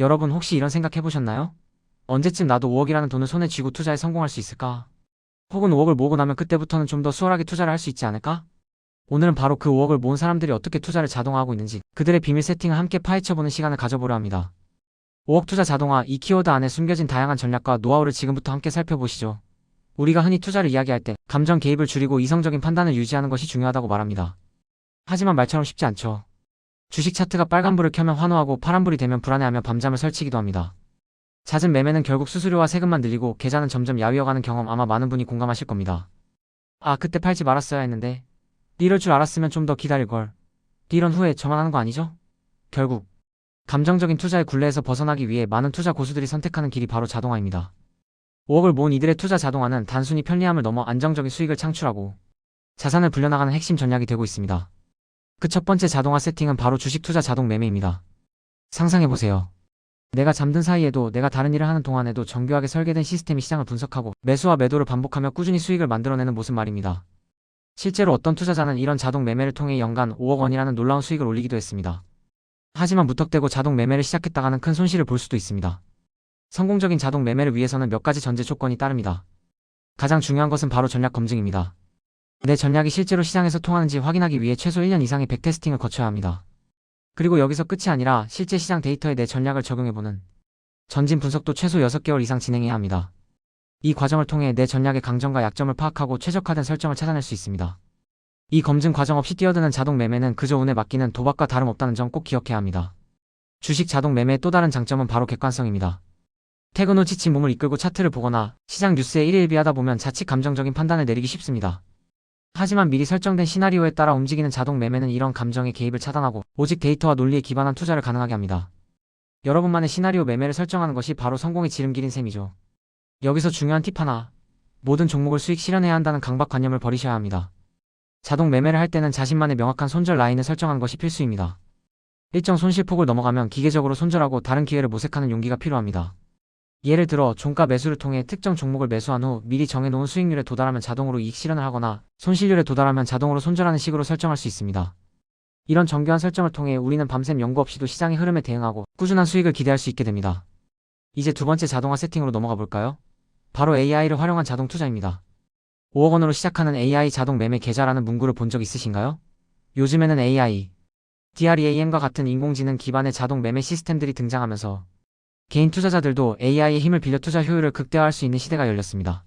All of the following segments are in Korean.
여러분 혹시 이런 생각 해보셨나요? 언제쯤 나도 5억이라는 돈을 손에 쥐고 투자에 성공할 수 있을까? 혹은 5억을 모으고 나면 그때부터는 좀 더 수월하게 투자를 할 수 있지 않을까? 오늘은 바로 그 5억을 모은 사람들이 어떻게 투자를 자동화하고 있는지 그들의 비밀 세팅을 함께 파헤쳐보는 시간을 가져보려 합니다. 5억 투자 자동화, 이 키워드 안에 숨겨진 다양한 전략과 노하우를 지금부터 함께 살펴보시죠. 우리가 흔히 투자를 이야기할 때 감정 개입을 줄이고 이성적인 판단을 유지하는 것이 중요하다고 말합니다. 하지만 말처럼 쉽지 않죠. 주식 차트가 빨간불을 켜면 환호하고 파란불이 되면 불안해하며 밤잠을 설치기도 합니다. 잦은 매매는 결국 수수료와 세금만 늘리고 계좌는 점점 야위어가는 경험, 아마 많은 분이 공감하실 겁니다. 아, 그때 팔지 말았어야 했는데. 이럴 줄 알았으면 좀 더 기다릴걸. 이런 후회 저만 하는 거 아니죠? 결국 감정적인 투자의 굴레에서 벗어나기 위해 많은 투자 고수들이 선택하는 길이 바로 자동화입니다. 5억을 모은 이들의 투자 자동화는 단순히 편리함을 넘어 안정적인 수익을 창출하고 자산을 불려나가는 핵심 전략이 되고 있습니다. 그 첫 번째 자동화 세팅은 바로 주식 투자 자동 매매입니다. 상상해보세요. 내가 잠든 사이에도, 내가 다른 일을 하는 동안에도 정교하게 설계된 시스템이 시장을 분석하고 매수와 매도를 반복하며 꾸준히 수익을 만들어내는 모습 말입니다. 실제로 어떤 투자자는 이런 자동 매매를 통해 연간 5억 원이라는 놀라운 수익을 올리기도 했습니다. 하지만 무턱대고 자동 매매를 시작했다가는 큰 손실을 볼 수도 있습니다. 성공적인 자동 매매를 위해서는 몇 가지 전제 조건이 따릅니다. 가장 중요한 것은 바로 전략 검증입니다. 내 전략이 실제로 시장에서 통하는지 확인하기 위해 최소 1년 이상의 백테스팅을 거쳐야 합니다. 그리고 여기서 끝이 아니라 실제 시장 데이터에 내 전략을 적용해보는 전진 분석도 최소 6개월 이상 진행해야 합니다. 이 과정을 통해 내 전략의 강점과 약점을 파악하고 최적화된 설정을 찾아낼 수 있습니다. 이 검증 과정 없이 뛰어드는 자동 매매는 그저 운에 맡기는 도박과 다름없다는 점 꼭 기억해야 합니다. 주식 자동 매매의 또 다른 장점은 바로 객관성입니다. 퇴근 후 지친 몸을 이끌고 차트를 보거나 시장 뉴스에 일일비하다 보면 자칫 감정적인 판단을 내리기 쉽습니다. 하지만 미리 설정된 시나리오에 따라 움직이는 자동 매매는 이런 감정의 개입을 차단하고 오직 데이터와 논리에 기반한 투자를 가능하게 합니다. 여러분만의 시나리오 매매를 설정하는 것이 바로 성공의 지름길인 셈이죠. 여기서 중요한 팁 하나. 모든 종목을 수익 실현해야 한다는 강박관념을 버리셔야 합니다. 자동 매매를 할 때는 자신만의 명확한 손절 라인을 설정하는 것이 필수입니다. 일정 손실폭을 넘어가면 기계적으로 손절하고 다른 기회를 모색하는 용기가 필요합니다. 예를 들어 종가 매수를 통해 특정 종목을 매수한 후 미리 정해놓은 수익률에 도달하면 자동으로 이익 실현을 하거나 손실률에 도달하면 자동으로 손절하는 식으로 설정할 수 있습니다. 이런 정교한 설정을 통해 우리는 밤샘 연구 없이도 시장의 흐름에 대응하고 꾸준한 수익을 기대할 수 있게 됩니다. 이제 두 번째 자동화 세팅으로 넘어가 볼까요? 바로 AI를 활용한 자동 투자입니다. 5억 원으로 시작하는 AI 자동 매매 계좌라는 문구를 본 적 있으신가요? 요즘에는 AI, DREAM과 같은 인공지능 기반의 자동 매매 시스템들이 등장하면서 개인 투자자들도 AI의 힘을 빌려 투자 효율을 극대화할 수 있는 시대가 열렸습니다.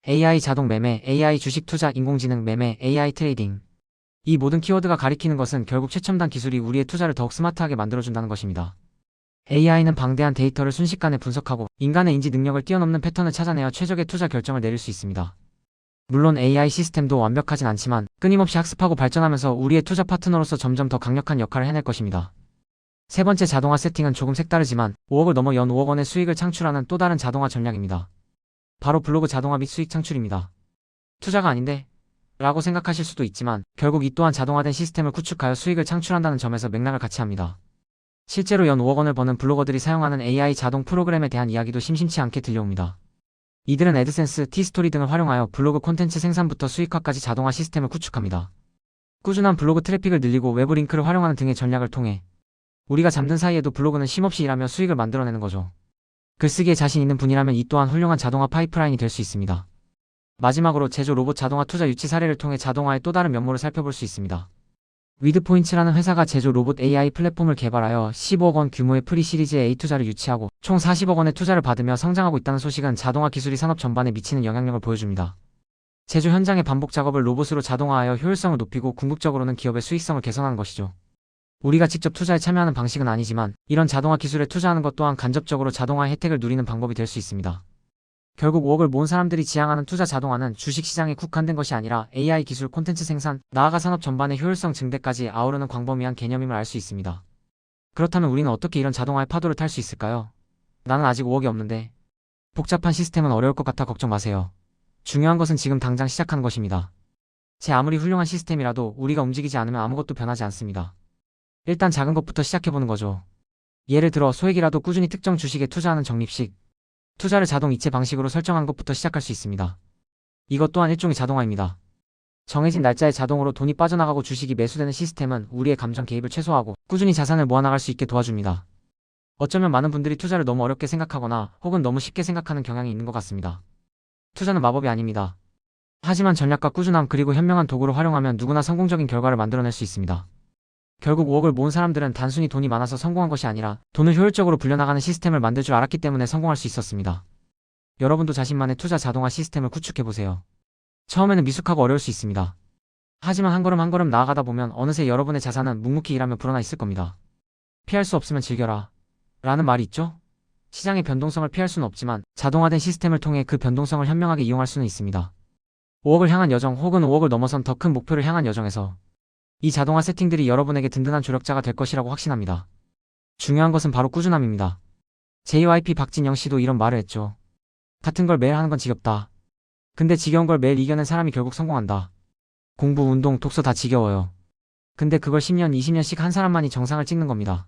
AI 자동 매매, AI 주식 투자, 인공지능 매매, AI 트레이딩. 이 모든 키워드가 가리키는 것은 결국 최첨단 기술이 우리의 투자를 더욱 스마트하게 만들어준다는 것입니다. AI는 방대한 데이터를 순식간에 분석하고 인간의 인지 능력을 뛰어넘는 패턴을 찾아내어 최적의 투자 결정을 내릴 수 있습니다. 물론 AI 시스템도 완벽하진 않지만 끊임없이 학습하고 발전하면서 우리의 투자 파트너로서 점점 더 강력한 역할을 해낼 것입니다. 세 번째 자동화 세팅은 조금 색다르지만 5억을 넘어 연 5억 원의 수익을 창출하는 또 다른 자동화 전략입니다. 바로 블로그 자동화 및 수익 창출입니다. 투자가 아닌데? 라고 생각하실 수도 있지만 결국 이 또한 자동화된 시스템을 구축하여 수익을 창출한다는 점에서 맥락을 같이 합니다. 실제로 연 5억 원을 버는 블로거들이 사용하는 AI 자동 프로그램에 대한 이야기도 심심치 않게 들려옵니다. 이들은 애드센스, 티스토리 등을 활용하여 블로그 콘텐츠 생산부터 수익화까지 자동화 시스템을 구축합니다. 꾸준한 블로그 트래픽을 늘리고 외부 링크를 활용하는 등의 전략을 통해 우리가 잠든 사이에도 블로그는 쉼없이 일하며 수익을 만들어내는 거죠. 글쓰기에 자신 있는 분이라면 이 또한 훌륭한 자동화 파이프라인이 될 수 있습니다. 마지막으로 제조 로봇 자동화 투자 유치 사례를 통해 자동화의 또 다른 면모를 살펴볼 수 있습니다. 위드포인츠라는 회사가 제조 로봇 AI 플랫폼을 개발하여 15억 원 규모의 프리 시리즈 A 투자를 유치하고 총 40억 원의 투자를 받으며 성장하고 있다는 소식은 자동화 기술이 산업 전반에 미치는 영향력을 보여줍니다. 제조 현장의 반복 작업을 로봇으로 자동화하여 효율성을 높이고 궁극적으로는 기업의 수익성을 개선하는 것이죠. 우리가 직접 투자에 참여하는 방식은 아니지만 이런 자동화 기술에 투자하는 것 또한 간접적으로 자동화의 혜택을 누리는 방법이 될 수 있습니다. 결국 5억을 모은 사람들이 지향하는 투자 자동화는 주식시장에 국한된 것이 아니라 AI 기술, 콘텐츠 생산, 나아가 산업 전반의 효율성 증대까지 아우르는 광범위한 개념임을 알 수 있습니다. 그렇다면 우리는 어떻게 이런 자동화의 파도를 탈 수 있을까요? 나는 아직 5억이 없는데. 복잡한 시스템은 어려울 것 같아 걱정 마세요. 중요한 것은 지금 당장 시작하는 것입니다. 제 아무리 훌륭한 시스템이라도 우리가 움직이지 않으면 아무것도 변하지 않습니다. 일단 작은 것부터 시작해보는 거죠. 예를 들어 소액이라도 꾸준히 특정 주식에 투자하는 적립식, 투자를 자동 이체 방식으로 설정한 것부터 시작할 수 있습니다. 이것 또한 일종의 자동화입니다. 정해진 날짜에 자동으로 돈이 빠져나가고 주식이 매수되는 시스템은 우리의 감정 개입을 최소화하고 꾸준히 자산을 모아나갈 수 있게 도와줍니다. 어쩌면 많은 분들이 투자를 너무 어렵게 생각하거나 혹은 너무 쉽게 생각하는 경향이 있는 것 같습니다. 투자는 마법이 아닙니다. 하지만 전략과 꾸준함 그리고 현명한 도구를 활용하면 누구나 성공적인 결과를 만들어낼 수 있습니다. 결국 5억을 모은 사람들은 단순히 돈이 많아서 성공한 것이 아니라 돈을 효율적으로 불려나가는 시스템을 만들 줄 알았기 때문에 성공할 수 있었습니다. 여러분도 자신만의 투자 자동화 시스템을 구축해보세요. 처음에는 미숙하고 어려울 수 있습니다. 하지만 한 걸음 한 걸음 나아가다 보면 어느새 여러분의 자산은 묵묵히 일하며 불어나 있을 겁니다. 피할 수 없으면 즐겨라. 라는 말이 있죠? 시장의 변동성을 피할 수는 없지만 자동화된 시스템을 통해 그 변동성을 현명하게 이용할 수는 있습니다. 5억을 향한 여정 혹은 5억을 넘어선 더 큰 목표를 향한 여정에서 이 자동화 세팅들이 여러분에게 든든한 조력자가 될 것이라고 확신합니다. 중요한 것은 바로 꾸준함입니다. JYP 박진영 씨도 이런 말을 했죠. 같은 걸 매일 하는 건 지겹다. 근데 지겨운 걸 매일 이겨낸 사람이 결국 성공한다. 공부, 운동, 독서 다 지겨워요. 근데 그걸 10년, 20년씩 한 사람만이 정상을 찍는 겁니다.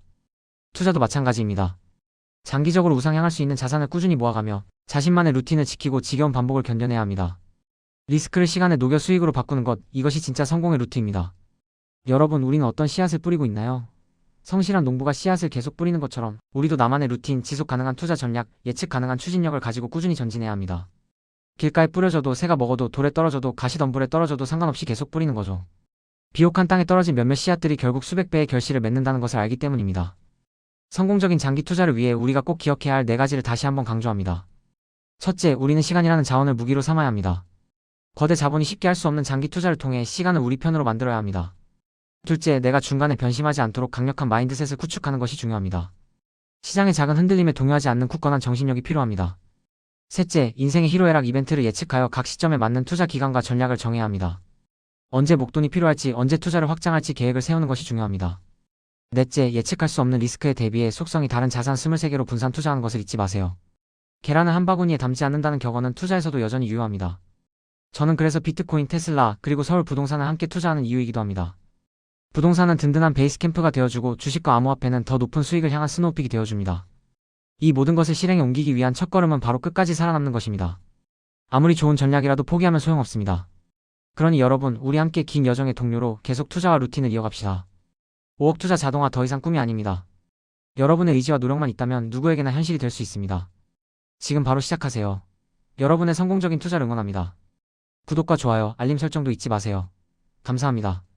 투자도 마찬가지입니다. 장기적으로 우상향할 수 있는 자산을 꾸준히 모아가며 자신만의 루틴을 지키고 지겨운 반복을 견뎌내야 합니다. 리스크를 시간에 녹여 수익으로 바꾸는 것, 이것이 진짜 성공의 루트입니다. 여러분, 우리는 어떤 씨앗을 뿌리고 있나요? 성실한 농부가 씨앗을 계속 뿌리는 것처럼 우리도 나만의 루틴, 지속 가능한 투자 전략, 예측 가능한 추진력을 가지고 꾸준히 전진해야 합니다. 길가에 뿌려져도 새가 먹어도 돌에 떨어져도 가시덤불에 떨어져도 상관없이 계속 뿌리는 거죠. 비옥한 땅에 떨어진 몇몇 씨앗들이 결국 수백 배의 결실을 맺는다는 것을 알기 때문입니다. 성공적인 장기 투자를 위해 우리가 꼭 기억해야 할 4가지를 다시 한번 강조합니다. 첫째, 우리는 시간이라는 자원을 무기로 삼아야 합니다. 거대 자본이 쉽게 할 수 없는 장기 투자를 통해 시간을 우리 편으로 만들어야 합니다. 둘째, 내가 중간에 변심하지 않도록 강력한 마인드셋을 구축하는 것이 중요합니다. 시장의 작은 흔들림에 동요하지 않는 굳건한 정신력이 필요합니다. 셋째, 인생의 희로애락 이벤트를 예측하여 각 시점에 맞는 투자 기간과 전략을 정해야 합니다. 언제 목돈이 필요할지, 언제 투자를 확장할지 계획을 세우는 것이 중요합니다. 넷째, 예측할 수 없는 리스크에 대비해 속성이 다른 자산 23개로 분산 투자하는 것을 잊지 마세요. 계란을 한 바구니에 담지 않는다는 격언은 투자에서도 여전히 유효합니다. 저는 그래서 비트코인, 테슬라, 그리고 서울 부동산을 함께 투자하는 이유이기도 합니다. 부동산은 든든한 베이스 캠프가 되어주고 주식과 암호화폐는 더 높은 수익을 향한 스노우픽이 되어줍니다. 이 모든 것을 실행에 옮기기 위한 첫걸음은 바로 끝까지 살아남는 것입니다. 아무리 좋은 전략이라도 포기하면 소용없습니다. 그러니 여러분, 우리 함께 긴 여정의 동료로 계속 투자와 루틴을 이어갑시다. 5억 투자 자동화 더 이상 꿈이 아닙니다. 여러분의 의지와 노력만 있다면 누구에게나 현실이 될 수 있습니다. 지금 바로 시작하세요. 여러분의 성공적인 투자를 응원합니다. 구독과 좋아요, 알림 설정도 잊지 마세요. 감사합니다.